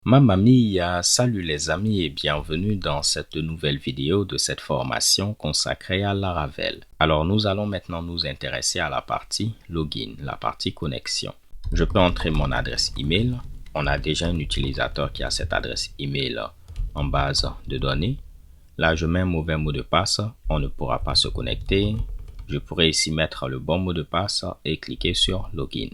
Mamma mia, salut les amis et bienvenue dans cette nouvelle vidéo de cette formation consacrée à Laravel. Alors nous allons maintenant nous intéresser à la partie login, la partie connexion. Je peux entrer mon adresse email. On a déjà un utilisateur qui a cette adresse email en base de données. Là, je mets un mauvais mot de passe, on ne pourra pas se connecter. Je pourrais ici mettre le bon mot de passe et cliquer sur login.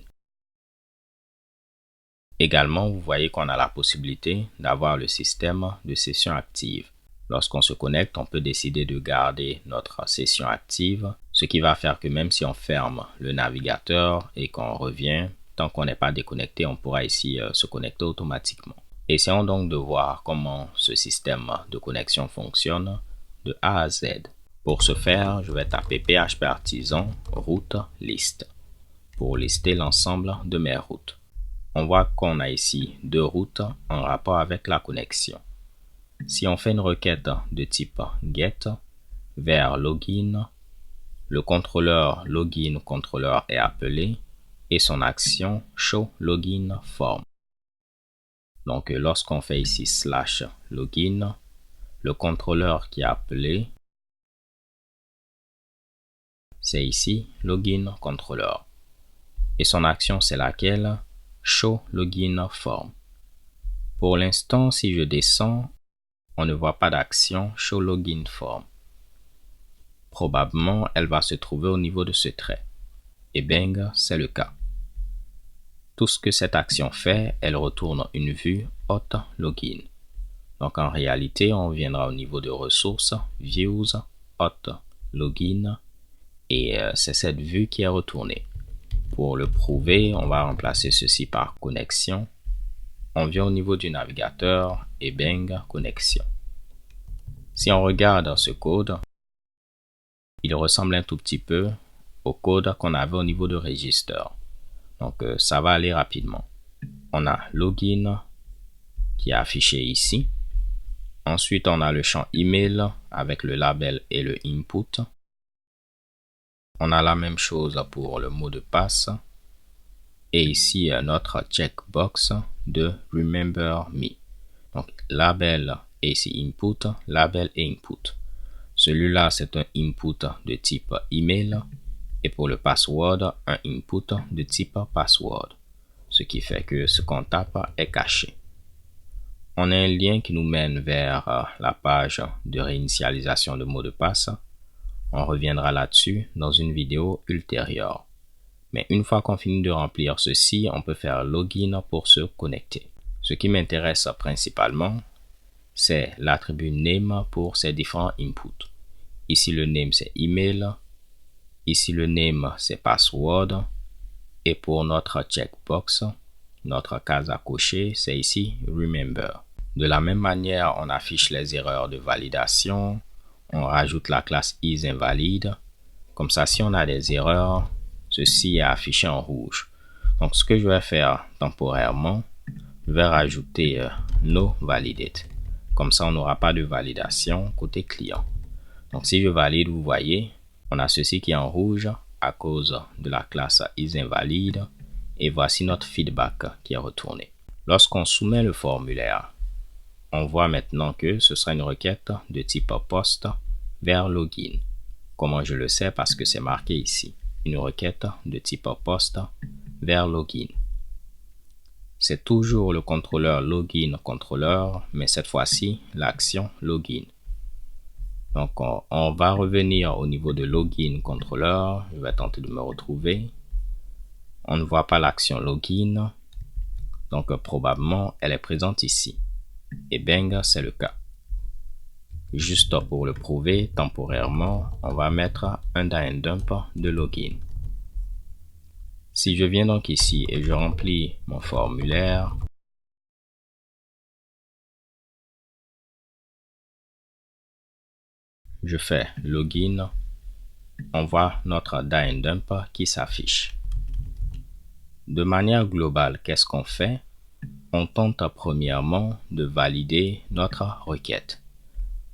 Également, vous voyez qu'on a la possibilité d'avoir le système de session active. Lorsqu'on se connecte, on peut décider de garder notre session active, ce qui va faire que même si on ferme le navigateur et qu'on revient, tant qu'on n'est pas déconnecté, on pourra ici se connecter automatiquement. Essayons donc de voir comment ce système de connexion fonctionne de A à Z. Pour ce faire, je vais taper phpartisan route list pour lister l'ensemble de mes routes. On voit qu'on a ici deux routes en rapport avec la connexion. Si on fait une requête de type get vers login, le contrôleur login contrôleur est appelé et son action show login form. Donc lorsqu'on fait ici /login, le contrôleur qui est appelé, c'est ici login contrôleur. Et son action c'est laquelle? Show login form. Pour l'instant, si je descends, on ne voit pas d'action show login form. Probablement, elle va se trouver au niveau de ce trait. Et bien, c'est le cas. Tout ce que cette action fait, elle retourne une vue hot login. Donc en réalité, on viendra au niveau de ressources, views, hot login, et c'est cette vue qui est retournée. Pour le prouver, on va remplacer ceci par connexion. On vient au niveau du navigateur et bang, connexion. Si on regarde ce code, il ressemble un tout petit peu au code qu'on avait au niveau de register. Donc ça va aller rapidement. On a login qui est affiché ici. Ensuite, on a le champ email avec le label et le input. On a la même chose pour le mot de passe. Et ici, notre checkbox de Remember Me. Donc, label et ici input, label et input. Celui-là, c'est un input de type email. Et pour le password, un input de type password. Ce qui fait que ce qu'on tape est caché. On a un lien qui nous mène vers la page de réinitialisation de mot de passe. On reviendra là-dessus dans une vidéo ultérieure. Mais une fois qu'on finit de remplir ceci, on peut faire login pour se connecter. Ce qui m'intéresse principalement, c'est l'attribut name pour ces différents inputs. Ici, le name, c'est email. Ici, le name, c'est password. Et pour notre checkbox, notre case à cocher, c'est ici remember. De la même manière, on affiche les erreurs de validation. On rajoute la classe isInvalid. Comme ça, si on a des erreurs, ceci est affiché en rouge. Donc, ce que je vais faire temporairement, je vais rajouter no validate. Comme ça, on n'aura pas de validation côté client. Donc, si je valide, vous voyez, on a ceci qui est en rouge à cause de la classe isInvalid. Et voici notre feedback qui est retourné. Lorsqu'on soumet le formulaire, on voit maintenant que ce sera une requête de type post vers login. Comment je le sais? Parce que c'est marqué ici. Une requête de type post vers login. C'est toujours le contrôleur login contrôleur, mais cette fois-ci, l'action login. Donc, on va revenir au niveau de login contrôleur. Je vais tenter de me retrouver. On ne voit pas l'action login. Donc, probablement, elle est présente ici. Et bang, c'est le cas. Juste pour le prouver, temporairement, on va mettre un die and dump de login. Si je viens donc ici et je remplis mon formulaire, je fais login, on voit notre die and dump qui s'affiche. De manière globale, qu'est-ce qu'on fait? On tente premièrement de valider notre requête.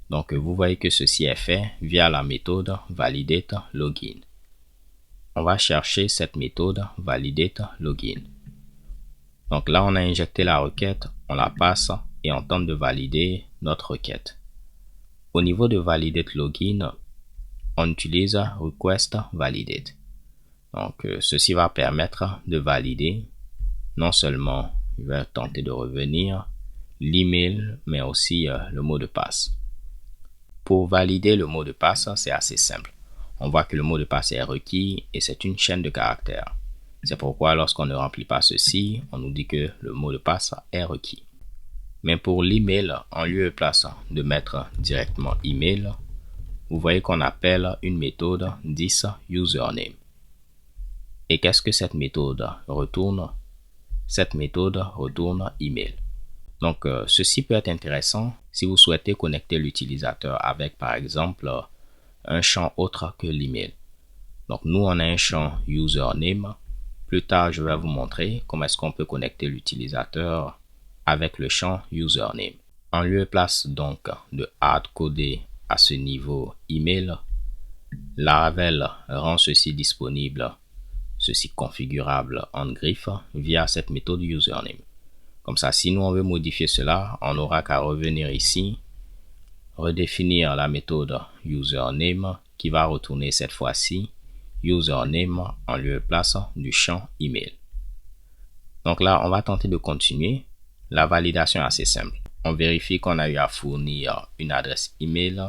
Donc, vous voyez que ceci est fait via la méthode validate login. on va chercher cette méthode validateLogin. Donc là, on a injecté la requête, on la passe et on tente de valider notre requête. Au niveau de validateLogin, on utilise requestValidate. Donc ceci va permettre de valider non seulement, je vais tenter de revenir, l'email, mais aussi le mot de passe. Pour valider le mot de passe, c'est assez simple. On voit que le mot de passe est requis et c'est une chaîne de caractères. C'est pourquoi lorsqu'on ne remplit pas ceci, on nous dit que le mot de passe est requis. Mais pour l'email, en lieu et place de mettre directement email, vous voyez qu'on appelle une méthode thisUsername. Et qu'est-ce que cette méthode retourne? Cette méthode retourne email. Donc, ceci peut être intéressant si vous souhaitez connecter l'utilisateur avec, par exemple, un champ autre que l'email. Donc, nous, on a un champ username. Plus tard, je vais vous montrer comment est-ce qu'on peut connecter l'utilisateur avec le champ username. En lieu et place donc de hardcoder à ce niveau email, Laravel rend ceci disponible, ceci configurable en griffe via cette méthode username. Comme ça, si nous on veut modifier cela, on n'aura qu'à revenir ici, redéfinir la méthode username qui va retourner cette fois-ci username en lieu et place du champ email. Donc là, on va tenter de continuer. La validation est assez simple. On vérifie qu'on a eu à fournir une adresse email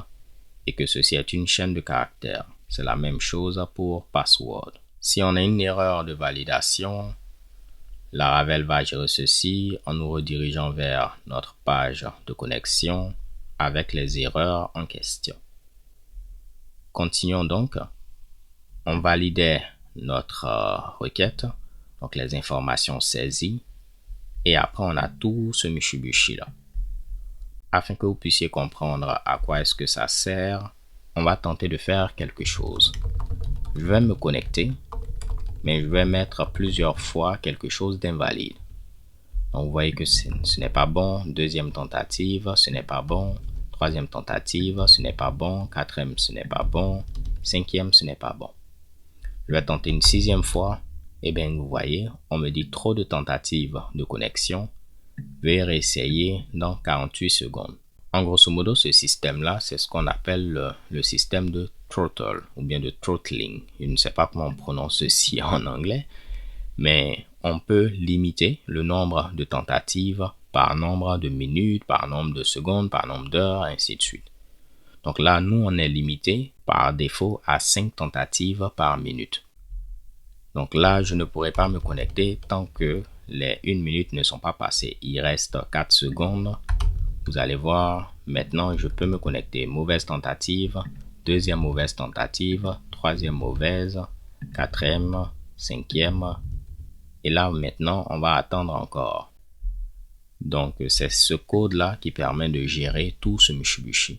et que ceci est une chaîne de caractères. C'est la même chose pour password. Si on a une erreur de validation, Laravel va gérer ceci en nous redirigeant vers notre page de connexion avec les erreurs en question. Continuons donc. On validait notre requête, donc les informations saisies, et après on a tout ce Mitsubishi là. Afin que vous puissiez comprendre à quoi est-ce que ça sert, on va tenter de faire quelque chose. Je vais me connecter, mais je vais mettre plusieurs fois quelque chose d'invalide. Donc vous voyez que ce n'est pas bon. Deuxième tentative, ce n'est pas bon. Troisième tentative, ce n'est pas bon. Quatrième, ce n'est pas bon. Cinquième, ce n'est pas bon. Je vais tenter une sixième fois. Et bien vous voyez, on me dit trop de tentatives de connexion. Veuillez réessayer dans 48 secondes. En grosso modo, ce système-là, c'est ce qu'on appelle le système de throttle ou bien de throttling. Je ne sais pas comment on prononce ceci en anglais, mais on peut limiter le nombre de tentatives par nombre de minutes, par nombre de secondes, par nombre d'heures, ainsi de suite. Donc là, nous, on est limité par défaut à 5 tentatives par minute. Donc là, je ne pourrai pas me connecter tant que les 1 minute ne sont pas passées. Il reste 4 secondes. Vous allez voir, maintenant, je peux me connecter. Mauvaise tentative, deuxième mauvaise tentative, troisième mauvaise, quatrième, cinquième. Et là, maintenant, on va attendre encore. Donc, c'est ce code-là qui permet de gérer tout ce Mitsubishi.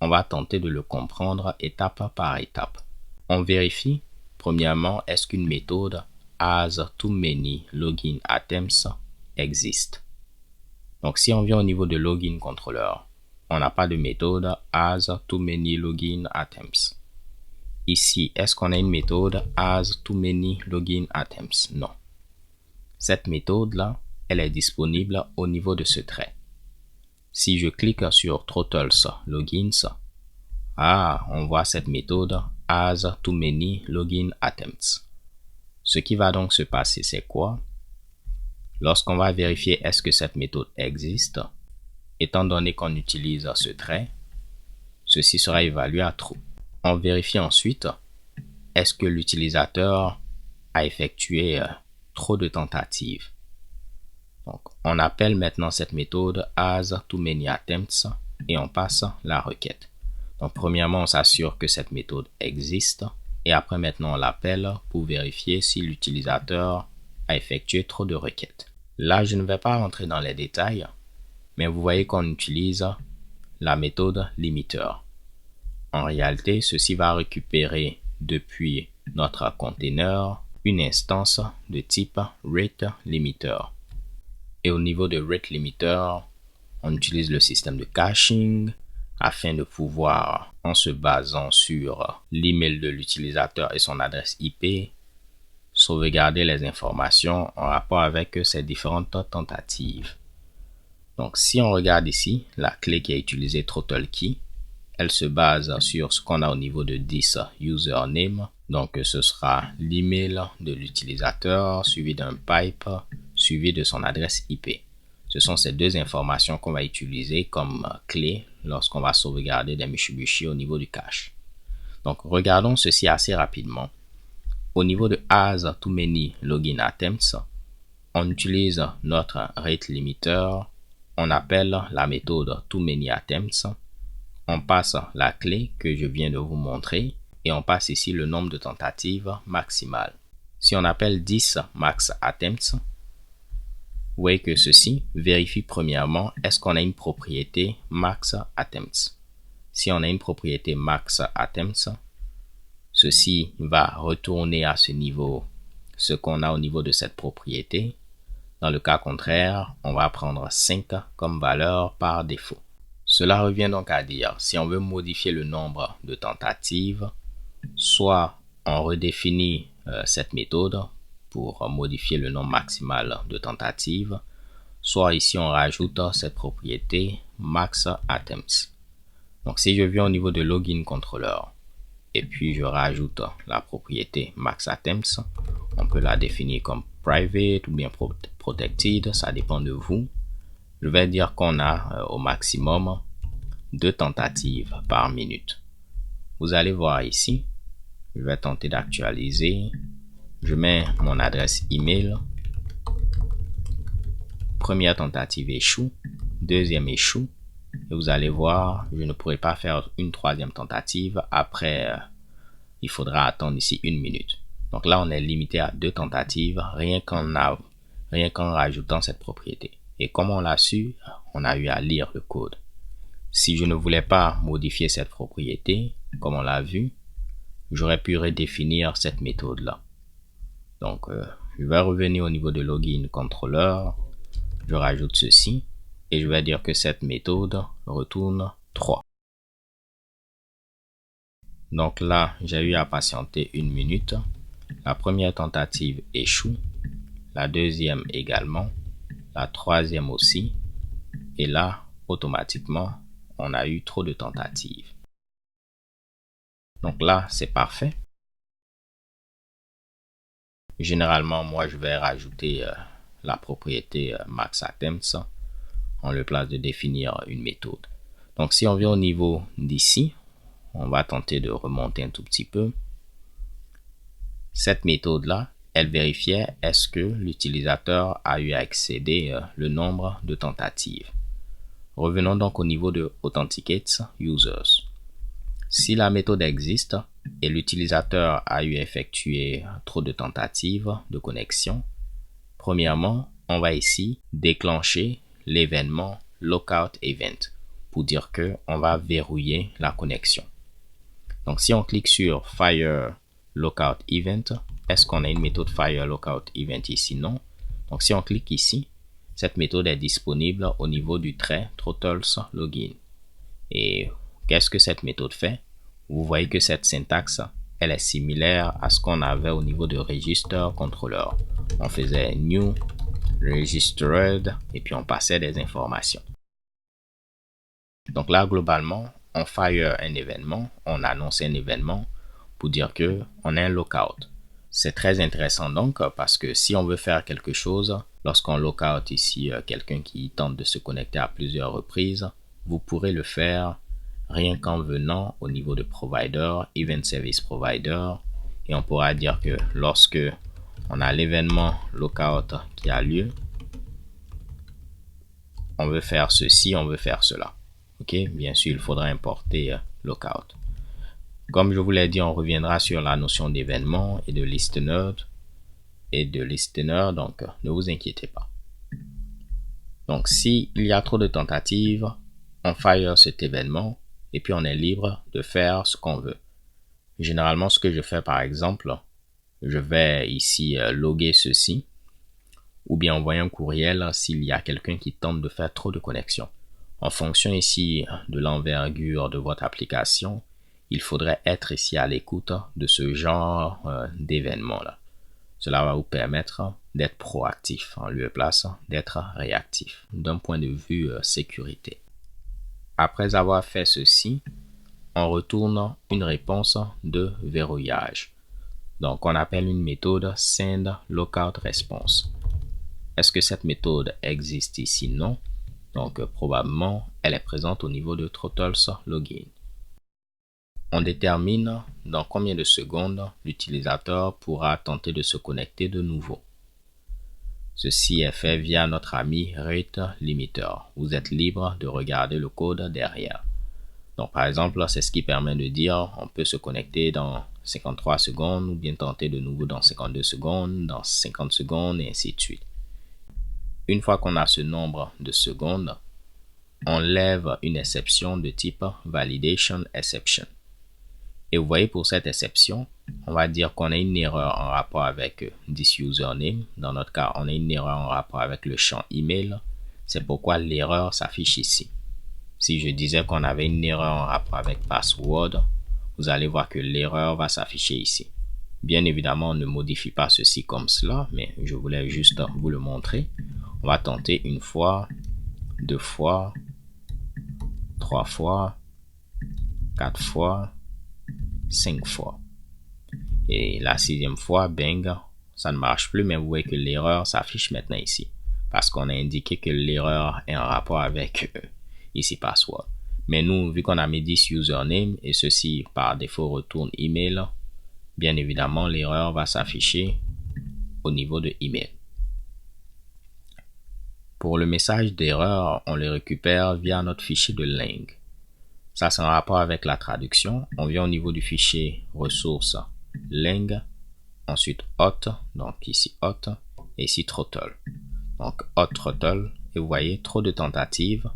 On va tenter de le comprendre étape par étape. On vérifie. Premièrement, est-ce qu'une méthode has too many login items existe? Donc, si on vient au niveau de login controller, on n'a pas de méthode has too many login items. Ici, est-ce qu'on a une méthode has too many login items? Non. Cette méthode-là, elle est disponible au niveau de ce trait. Si je clique sur throttles logins, on voit cette méthode has too many login items. Ce qui va donc se passer, c'est quoi? Lorsqu'on va vérifier est-ce que cette méthode existe, étant donné qu'on utilise ce trait, ceci sera évalué à true. On vérifie ensuite est-ce que l'utilisateur a effectué trop de tentatives. Donc, on appelle maintenant cette méthode has too many attempts et on passe la requête. Donc, premièrement, on s'assure que cette méthode existe et après, maintenant, on l'appelle pour vérifier si l'utilisateur a effectué trop de requêtes. Là, je ne vais pas rentrer dans les détails, mais vous voyez qu'on utilise la méthode limiteur. En réalité, ceci va récupérer depuis notre container une instance de type rate limiter. Et au niveau de rate limiter, on utilise le système de caching afin de pouvoir, en se basant sur l'email de l'utilisateur et son adresse IP, sauvegarder les informations en rapport avec ces différentes tentatives. Donc, si on regarde ici, la clé qui est utilisée, ThrottleKey, elle se base sur ce qu'on a au niveau de 10 username. Donc, ce sera l'email de l'utilisateur suivi d'un pipe suivi de son adresse IP. Ce sont ces deux informations qu'on va utiliser comme clé lorsqu'on va sauvegarder des Mitsubishi au niveau du cache. Donc, regardons ceci assez rapidement. Au niveau de As Too Many Login Attempts, on utilise notre rate limiter. On appelle la méthode Too Many Attempts. On passe la clé que je viens de vous montrer et on passe ici le nombre de tentatives maximales. Si on appelle 10 max attempts, vous voyez que ceci vérifie premièrement est-ce qu'on a une propriété max attempts. Si on a une propriété max attempts, ceci va retourner à ce niveau ce qu'on a au niveau de cette propriété. Dans le cas contraire, on va prendre 5 comme valeur par défaut. Cela revient donc à dire, si on veut modifier le nombre de tentatives, soit on redéfinit cette méthode pour modifier le nombre maximal de tentatives, soit ici on rajoute cette propriété max attempts. Donc si je viens au niveau de login controller et puis je rajoute la propriété max attempts, on peut la définir comme private ou bien protected, ça dépend de vous. Je vais dire qu'on a au maximum 2 tentatives par minute. Vous allez voir ici, je vais tenter d'actualiser. Je mets mon adresse email. Première tentative échoue, deuxième échoue. Et vous allez voir, je ne pourrai pas faire une troisième tentative. Après, il faudra attendre ici 1 minute. Donc là, on est limité à 2 tentatives, rien qu'en rajoutant cette propriété. Et comme on l'a su, on a eu à lire le code. Si je ne voulais pas modifier cette propriété, comme on l'a vu, j'aurais pu redéfinir cette méthode-là. Donc, je vais revenir au niveau de login controller. Je rajoute ceci et je vais dire que cette méthode retourne 3. Donc là, j'ai eu à patienter 1 minute. La première tentative échoue, la deuxième également, la troisième aussi. Et là, automatiquement, on a eu trop de tentatives. Donc là, c'est parfait. Généralement, moi, je vais rajouter la propriété max attempts en le place de définir une méthode. Donc, si on vient au niveau d'ici, on va tenter de remonter un tout petit peu. Cette méthode-là, elle vérifiait est-ce que l'utilisateur a eu à excéder le nombre de tentatives. Revenons donc au niveau de Authenticate Users. Si la méthode existe et l'utilisateur a eu à effectuer trop de tentatives de connexion, premièrement, on va ici déclencher l'événement Lockout Event pour dire que on va verrouiller la connexion. Donc, si on clique sur Fire Lockout Event, est-ce qu'on a une méthode Fire Lockout Event ici? Non. Donc, si on clique ici, cette méthode est disponible au niveau du trait Throttles Login. Et qu'est-ce que cette méthode fait? Vous voyez que cette syntaxe, elle est similaire à ce qu'on avait au niveau de Register Controller. On faisait New, Registered, et puis on passait des informations. Donc là, globalement, on fire un événement, on annonce un événement pour dire que on a un lockout. C'est très intéressant donc parce que si on veut faire quelque chose, lorsqu'on lockout ici quelqu'un qui tente de se connecter à plusieurs reprises, vous pourrez le faire rien qu'en venant au niveau de provider, event service provider, et on pourra dire que lorsque on a l'événement lockout qui a lieu, on veut faire ceci, on veut faire cela. Ok, bien sûr, il faudra importer lockout. Comme je vous l'ai dit, on reviendra sur la notion d'événement et de listener donc ne vous inquiétez pas. Donc, s'il y a trop de tentatives, on fire cet événement et puis on est libre de faire ce qu'on veut. Généralement, ce que je fais par exemple, je vais ici loguer ceci ou bien envoyer un courriel s'il y a quelqu'un qui tente de faire trop de connexions. En fonction ici de l'envergure de votre application, il faudrait être ici à l'écoute de ce genre d'événements-là. Cela va vous permettre d'être proactif en lieu et place d'être réactif d'un point de vue sécurité. Après avoir fait ceci, on retourne une réponse de verrouillage. Donc, on appelle une méthode Send Lockout Response. Est-ce que cette méthode existe ici? Non. Donc, probablement, elle est présente au niveau de Throttles Login. On détermine dans combien de secondes l'utilisateur pourra tenter de se connecter de nouveau. Ceci est fait via notre ami Rate Limiter. Vous êtes libre de regarder le code derrière. Donc, par exemple, c'est ce qui permet de dire on peut se connecter dans 53 secondes ou bien tenter de nouveau dans 52 secondes, dans 50 secondes et ainsi de suite. Une fois qu'on a ce nombre de secondes, on lève une exception de type Validation Exception. Et vous voyez, pour cette exception, on va dire qu'on a une erreur en rapport avec this username. Dans notre cas, on a une erreur en rapport avec le champ email. C'est pourquoi l'erreur s'affiche ici. Si je disais qu'on avait une erreur en rapport avec password, vous allez voir que l'erreur va s'afficher ici. Bien évidemment, on ne modifie pas ceci comme cela, mais je voulais juste vous le montrer. On va tenter une fois, 2 fois, 3 fois, 4 fois, 5 fois. Et la 6e fois, bang, ça ne marche plus, mais vous voyez que l'erreur s'affiche maintenant ici. Parce qu'on a indiqué que l'erreur est en rapport avec ici password. Mais nous, vu qu'on a mis 10 username et ceci par défaut retourne email, bien évidemment, l'erreur va s'afficher au niveau de email. Pour le message d'erreur, on le récupère via notre fichier de lang. Ça, c'est en rapport avec la traduction. On vient au niveau du fichier ressources lang, ensuite hot, donc ici hot, et ici throttle. Donc hot throttle, et vous voyez, trop de tentatives,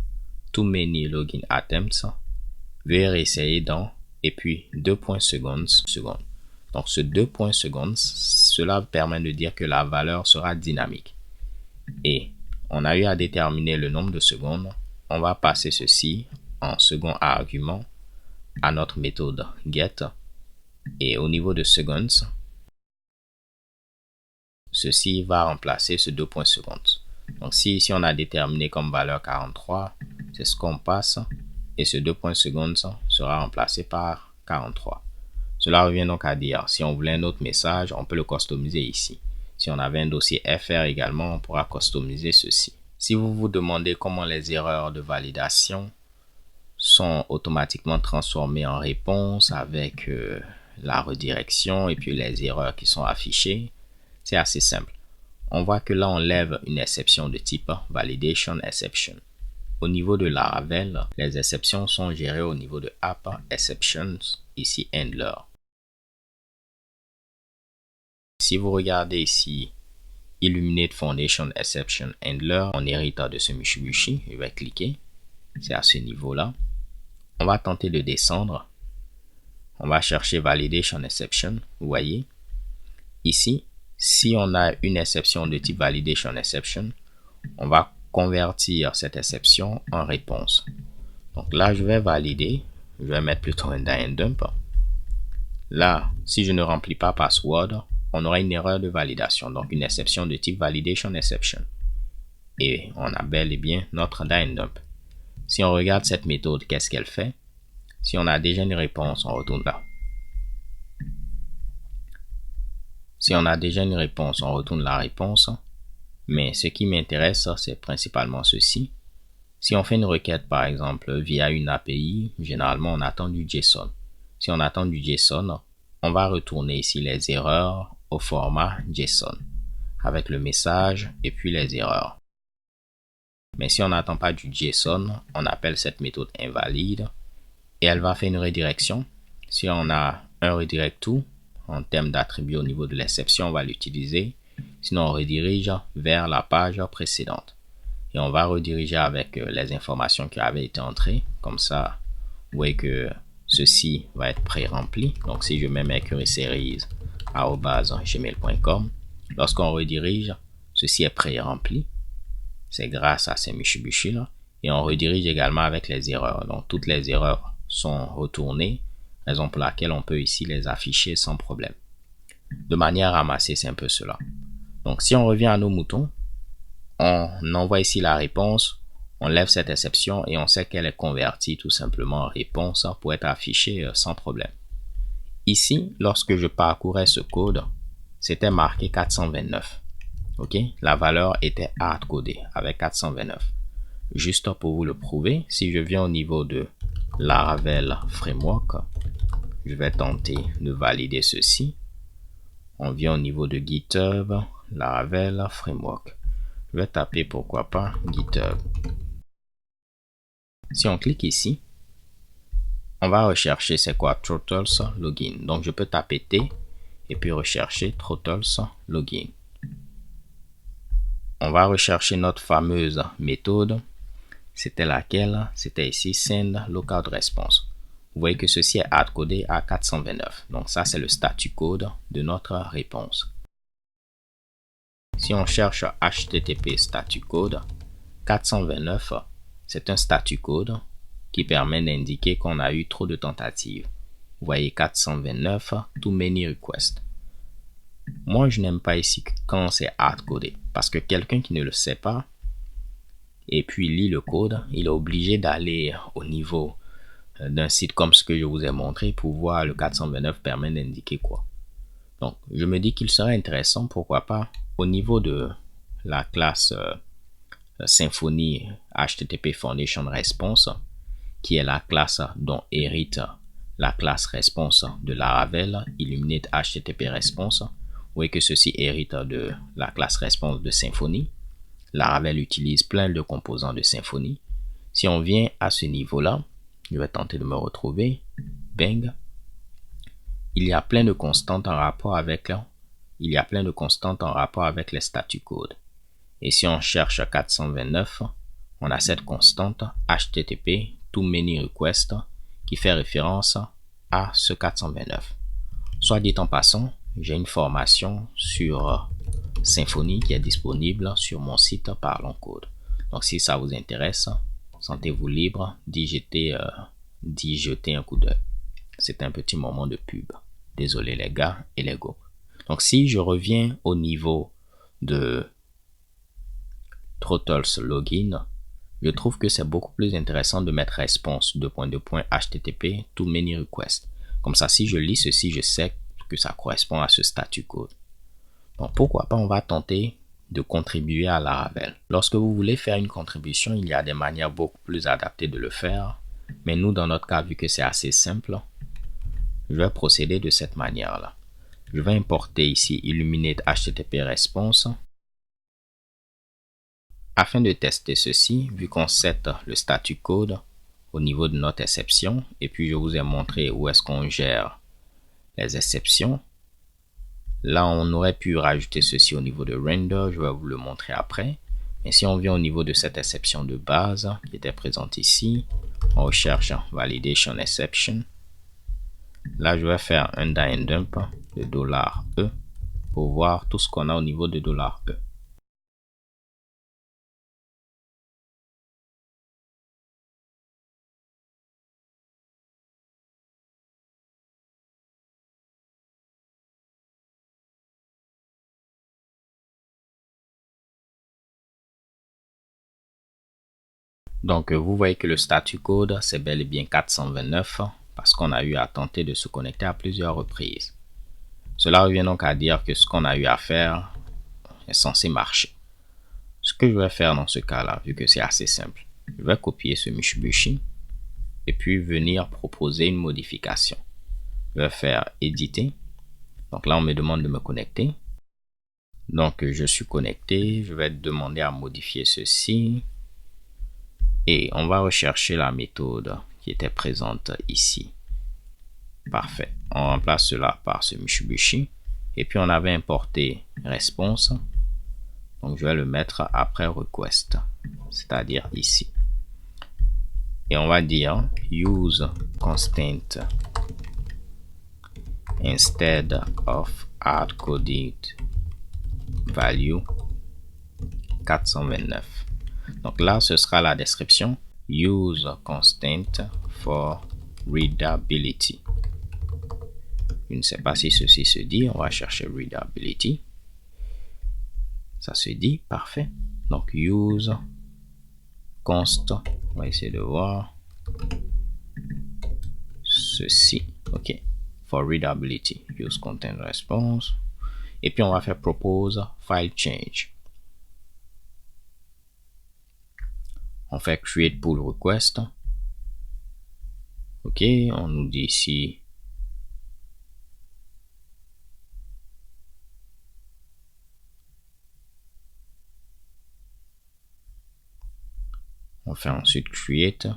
too many login attempts, veuillez réessayer dans, et puis 2.seconds. Donc ce 2.seconds, cela permet de dire que la valeur sera dynamique. Et on a eu à déterminer le nombre de secondes. On va passer ceci en second argument à notre méthode get. Et au niveau de seconds, ceci va remplacer ce 2.seconds. Donc si ici on a déterminé comme valeur 43, c'est ce qu'on passe. Et ce 2.seconds sera remplacé par 43. Cela revient donc à dire, si on voulait un autre message, on peut le customiser ici. Si on avait un dossier FR également, on pourra customiser ceci. Si vous vous demandez comment les erreurs de validation sont automatiquement transformées en réponse avec la redirection et puis les erreurs qui sont affichées, c'est assez simple. On voit que là, on lève une exception de type Validation Exception. Au niveau de Laravel, les exceptions sont gérées au niveau de App Exceptions, ici Handler. Si vous regardez ici Illuminate Foundation Exception Handler, on hérite de ce Mitsubishi. Je vais cliquer. C'est à ce niveau-là. On va tenter de descendre. On va chercher Validation Exception. Vous voyez. Ici, si on a une exception de type Validation Exception, on va convertir cette exception en réponse. Donc là, je vais valider. Je vais mettre plutôt un die and dump. Là, si je ne remplis pas password, on aura une erreur de validation, donc une exception de type Validation Exception. Et on a bel et bien notre die and dump. Si on regarde cette méthode, qu'est-ce qu'elle fait? Si on a déjà une réponse, on retourne là. Si on a déjà une réponse, on retourne la réponse. Mais ce qui m'intéresse, c'est principalement ceci. Si on fait une requête, par exemple, via une API, généralement, on attend du JSON. Si on attend du JSON, on va retourner ici les erreurs au format JSON avec le message et puis les erreurs. Mais si on n'attend pas du JSON, on appelle cette méthode invalide et elle va faire une redirection. Si on a un redirect to en termes d'attributs au niveau de l'exception, on va l'utiliser. Sinon, on redirige vers la page précédente. Et on va rediriger avec les informations qui avaient été entrées. Comme ça, vous voyez que ceci va être pré-rempli. Donc, si je mets mercuryseries@gmail.com, lorsqu'on redirige, ceci est pré-rempli. C'est grâce à ces Mitsubishi là. et on redirige également avec les erreurs. Donc toutes les erreurs sont retournées, raison pour laquelle on peut ici les afficher sans problème. De manière ramassée, c'est un peu cela. Donc si on revient à nos moutons, on envoie ici la réponse, on lève cette exception et on sait qu'elle est convertie tout simplement en réponse pour être affichée sans problème. Ici, lorsque je parcourais ce code, c'était marqué 429. Ok, la valeur était hard-codée avec 429. Juste pour vous le prouver, si je viens au niveau de Laravel Framework, je vais tenter de valider ceci. On vient au niveau de GitHub, Laravel Framework. Je vais taper pourquoi pas GitHub. Si on clique ici, on va rechercher c'est quoi Throttles Login. Donc je peux taper T et puis rechercher Throttles Login. On va rechercher notre fameuse méthode. C'était laquelle? C'était ici send lookout response. Vous voyez que ceci est hard-codé à 429. Donc ça c'est le statut code de notre réponse. Si on cherche HTTP statut code, 429 c'est un statut code qui permet d'indiquer qu'on a eu trop de tentatives. Vous voyez 429 too many requests. Moi je n'aime pas ici quand c'est hard-codé parce que quelqu'un qui ne le sait pas et puis lit le code, il est obligé d'aller au niveau d'un site comme ce que je vous ai montré pour voir le 429 permet d'indiquer quoi. Donc je me dis qu'il serait intéressant, pourquoi pas, au niveau de la classe Symfony HTTP Foundation Response, qui est la classe dont hérite la classe Response de Laravel Illuminate HTTP Response. Vous voyez que ceci hérite de la classe Response de Symfony. Laravel utilise plein de composants de Symfony. Si on vient à ce niveau-là, je vais tenter de me retrouver. Bang. Il y a plein de constantes en rapport avec les statu code. Et si on cherche 429, on a cette constante HTTP too many requests qui fait référence à ce 429. Soit dit en passant, j'ai une formation sur Symfony qui est disponible sur mon site Parlons Code. Donc si ça vous intéresse, sentez-vous libre d'y jeter un coup d'œil. C'est un petit moment de pub. Désolé les gars et les go. Donc si je reviens au niveau de Throttles Login, je trouve que c'est beaucoup plus intéressant de mettre response HTTP too many requests. Comme ça, si je lis ceci, je sais que ça correspond à ce statut code. Donc pourquoi pas, on va tenter de contribuer à Laravel. Lorsque vous voulez faire une contribution, il y a des manières beaucoup plus adaptées de le faire. Mais nous, dans notre cas, vu que c'est assez simple, je vais procéder de cette manière-là. Je vais importer ici Illuminate HTTP Response. Afin de tester ceci, vu qu'on set le statut code au niveau de notre exception, et puis je vous ai montré où est-ce qu'on gère les exceptions. Là, on aurait pu rajouter ceci au niveau de render, je vais vous le montrer après. Mais si on vient au niveau de cette exception de base qui était présente ici, on recherche validation exception. Là, je vais faire un die and dump de $e pour voir tout ce qu'on a au niveau de $e. Donc, vous voyez que le statut code, c'est bel et bien 429 parce qu'on a eu à tenter de se connecter à plusieurs reprises. Cela revient donc à dire que ce qu'on a eu à faire est censé marcher. Ce que je vais faire dans ce cas-là, vu que c'est assez simple, je vais copier ce Mitsubishi et puis venir proposer une modification. Je vais faire éditer. Donc là, on me demande de me connecter. Donc, je suis connecté. Je vais demander à modifier ceci. Et on va rechercher la méthode qui était présente ici. Parfait. On remplace cela par ce Mitsubishi. Et puis, on avait importé response. Donc, je vais le mettre après request, c'est-à-dire ici. Et on va dire use constant instead of hard-coded value 429. Donc là, ce sera la description. Use constant for readability. Je ne sais pas si ceci se dit. On va chercher readability. Ça se dit, parfait. Donc use const. On va essayer de voir ceci. OK. For readability. Use content response. Et puis on va faire propose file change. On fait create pull request. OK. On nous dit ici on fait ensuite create.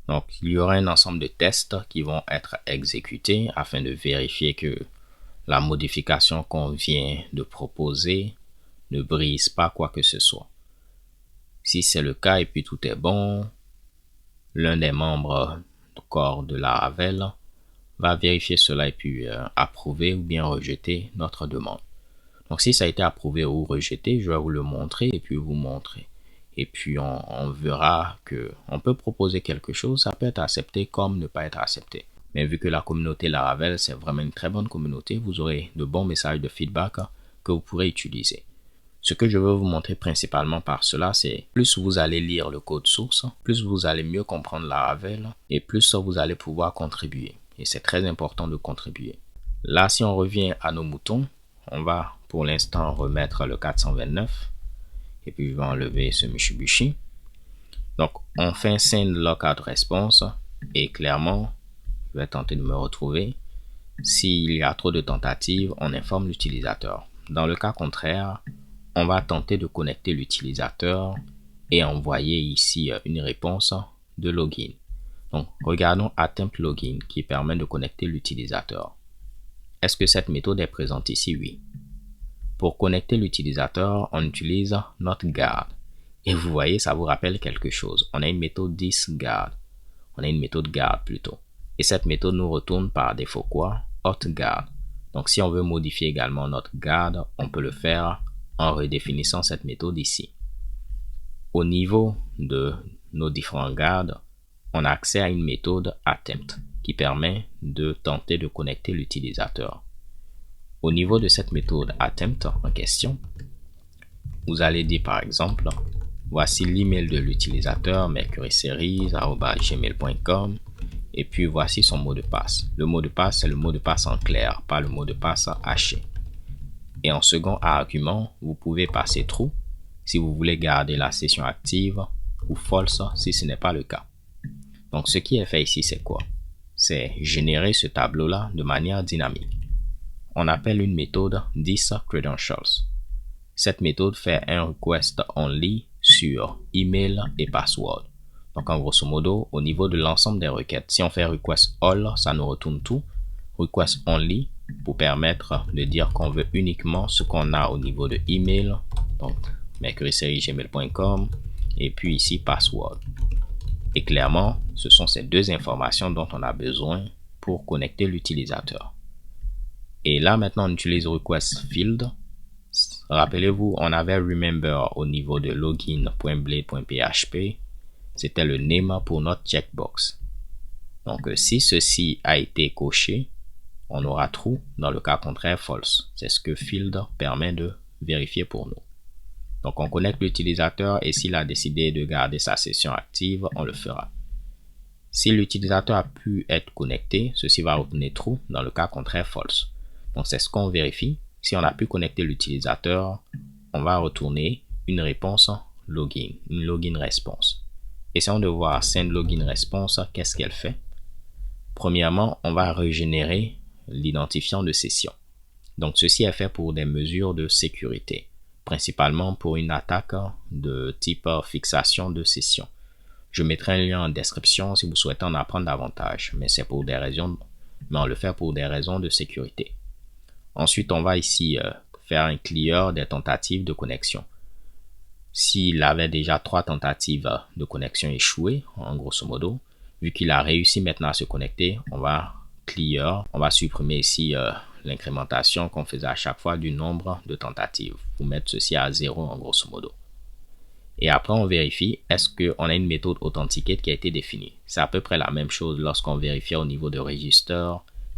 Donc, il y aura un ensemble de tests qui vont être exécutés afin de vérifier que la modification qu'on vient de proposer ne brise pas quoi que ce soit. Si c'est le cas et puis tout est bon, l'un des membres du corps de Laravel va vérifier cela et puis approuver ou bien rejeter notre demande. Donc, si ça a été approuvé ou rejeté, je vais vous le montrer et puis vous montrer. Et puis, on verra que on peut proposer quelque chose, ça peut être accepté comme ne pas être accepté. Mais vu que la communauté Laravel, c'est vraiment une très bonne communauté, vous aurez de bons messages de feedback que vous pourrez utiliser. Ce que je veux vous montrer principalement par cela, c'est plus vous allez lire le code source, plus vous allez mieux comprendre Laravel et plus vous allez pouvoir contribuer. Et c'est très important de contribuer. Là, si on revient à nos moutons, on va pour l'instant remettre le 429. Et puis, je vais enlever ce Mitsubishi. Donc, on fait un send lockout response. Et clairement, je vais tenter de me retrouver. S'il y a trop de tentatives, on informe l'utilisateur. Dans le cas contraire, on va tenter de connecter l'utilisateur et envoyer ici une réponse de login. Donc, regardons attempt login qui permet de connecter l'utilisateur. Est-ce que cette méthode est présente ici? Oui. Pour connecter l'utilisateur, on utilise notGuard. Et vous voyez, ça vous rappelle quelque chose. On a une méthode disGuard. On a une méthode guard plutôt. Et cette méthode nous retourne par défaut quoi? HotGuard. Donc si on veut modifier également notre guard, on peut le faire en redéfinissant cette méthode ici. Au niveau de nos différents guards, on a accès à une méthode attempt qui permet de tenter de connecter l'utilisateur. Au niveau de cette méthode attempt en question, vous allez dire par exemple, voici l'email de l'utilisateur mercuryseries@gmail.com et puis voici son mot de passe. Le mot de passe, c'est le mot de passe en clair, pas le mot de passe haché. Et en second argument, vous pouvez passer true si vous voulez garder la session active ou false si ce n'est pas le cas. Donc ce qui est fait ici, c'est quoi? C'est générer ce tableau-là de manière dynamique. On appelle une méthode disCredentials. Cette méthode fait un request only sur email et password. Donc en grosso modo, au niveau de l'ensemble des requêtes, si on fait request all, ça nous retourne tout. Request only pour permettre de dire qu'on veut uniquement ce qu'on a au niveau de email, donc mercuryseries@gmail.com et puis ici password. Et clairement, ce sont ces deux informations dont on a besoin pour connecter l'utilisateur. Et là, maintenant, on utilise request field. Rappelez-vous, on avait remember au niveau de login.blade.php. C'était le name pour notre checkbox. Donc, si ceci a été coché, on aura true. Dans le cas contraire, false. C'est ce que field permet de vérifier pour nous. Donc, on connecte l'utilisateur et s'il a décidé de garder sa session active, on le fera. Si l'utilisateur a pu être connecté, ceci va retourner true. Dans le cas contraire, false. Donc, c'est ce qu'on vérifie. Si on a pu connecter l'utilisateur, on va retourner une réponse login, une login response. Essayons de voir send login response, qu'est-ce qu'elle fait. Premièrement, on va régénérer l'identifiant de session. Donc, ceci est fait pour des mesures de sécurité, principalement pour une attaque de type fixation de session. Je mettrai un lien en description si vous souhaitez en apprendre davantage, mais c'est pour des raisons, mais on le fait pour des raisons de sécurité. Ensuite, on va ici faire un clear des tentatives de connexion. S'il avait déjà 3 tentatives de connexion échouées, en grosso modo, vu qu'il a réussi maintenant à se connecter, on va clear, on va supprimer ici l'incrémentation qu'on faisait à chaque fois du nombre de tentatives pour mettre ceci à 0 en grosso modo. Et après, on vérifie est-ce qu'on a une méthode authenticate qui a été définie. C'est à peu près la même chose lorsqu'on vérifie au niveau de register.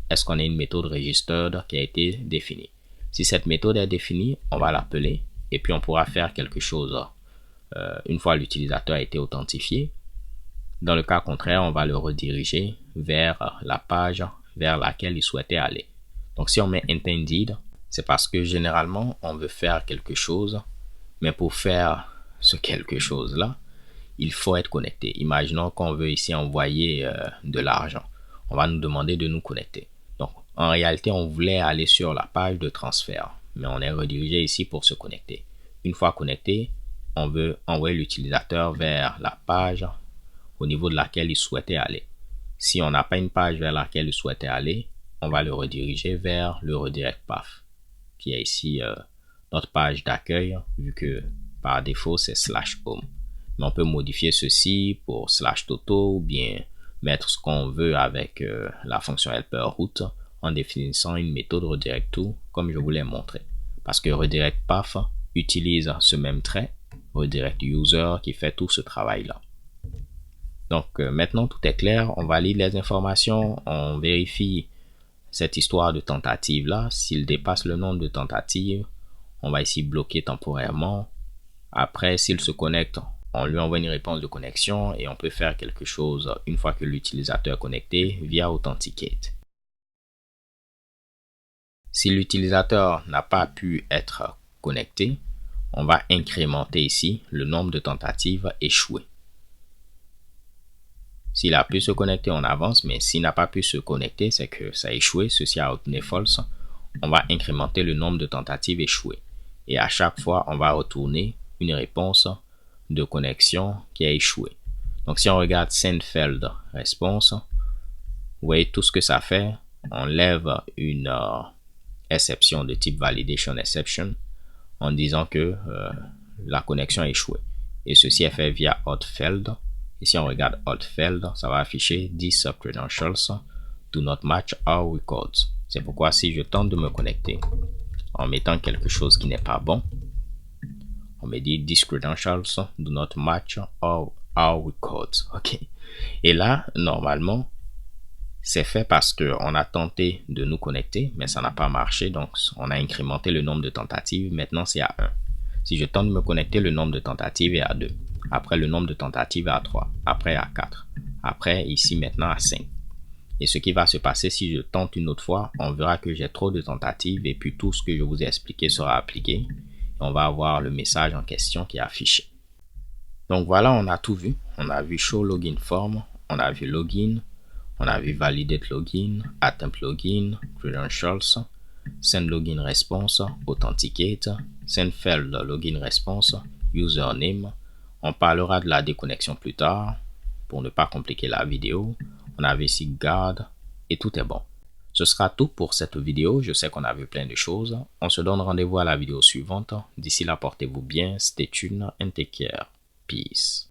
Est-ce qu'on a une méthode registered qui a été définie? Si cette méthode est définie, on va l'appeler et puis on pourra faire quelque chose une fois l'utilisateur a été authentifié. Dans le cas contraire, on va le rediriger vers la page vers laquelle il souhaitait aller. Donc si on met intended, c'est parce que généralement on veut faire quelque chose, mais pour faire ce quelque chose là, il faut être connecté. Imaginons qu'on veut ici envoyer de l'argent. On va nous demander de nous connecter. Donc en réalité, on voulait aller sur la page de transfert, mais on est redirigé ici pour se connecter. Une fois connecté, on veut envoyer l'utilisateur vers la page au niveau de laquelle il souhaitait aller. Si on n'a pas une page vers laquelle il souhaitait aller, on va le rediriger vers le redirect path, qui est ici notre page d'accueil, vu que par défaut c'est /home. Mais on peut modifier ceci pour /toto ou bien mettre ce qu'on veut avec la fonction helper route en définissant une méthode redirect to comme je vous l'ai montré. Parce que redirect path utilise ce même trait, redirect user, qui fait tout ce travail là. Donc maintenant tout est clair, on valide les informations, on vérifie cette histoire de tentative là. S'il dépasse le nombre de tentatives, on va ici bloquer temporairement. Après, s'il se connecte, on lui envoie une réponse de connexion et on peut faire quelque chose une fois que l'utilisateur est connecté via Authenticate. Si l'utilisateur n'a pas pu être connecté, on va incrémenter ici le nombre de tentatives échouées. S'il a pu se connecter, on avance, mais s'il n'a pas pu se connecter, c'est que ça a échoué, ceci a obtenu false. On va incrémenter le nombre de tentatives échouées. Et à chaque fois, on va retourner une réponse de connexion qui a échoué. Donc si on regarde send failed response, vous voyez tout ce que ça fait. On lève une exception de type validation exception en disant que la connexion a échoué. Et ceci est fait via auth failed. Et si on regarde auth failed, ça va afficher these sub-credentials do not match our records. C'est pourquoi si je tente de me connecter en mettant quelque chose qui n'est pas bon, on me dit these credentials do not match our records. Ok. Et là, normalement, c'est fait parce qu'on a tenté de nous connecter, mais ça n'a pas marché. Donc, on a incrémenté le nombre de tentatives. Maintenant, c'est à 1. Si je tente de me connecter, le nombre de tentatives est à 2. Après, le nombre de tentatives est à 3. Après, à 4. Après, ici, maintenant, à 5. Et ce qui va se passer si je tente une autre fois, on verra que j'ai trop de tentatives et puis tout ce que je vous ai expliqué sera appliqué. Et on va avoir le message en question qui est affiché. Donc voilà, on a tout vu. On a vu show login form, on a vu login, on a vu validate login, attempt login, credentials, send login response, authenticate, send failed login response, username. On parlera de la déconnexion plus tard pour ne pas compliquer la vidéo. On avait ici guard et tout est bon. Ce sera tout pour cette vidéo. Je sais qu'on a vu plein de choses. On se donne rendez-vous à la vidéo suivante. D'ici là, portez-vous bien. Stay tuned and take care. Peace.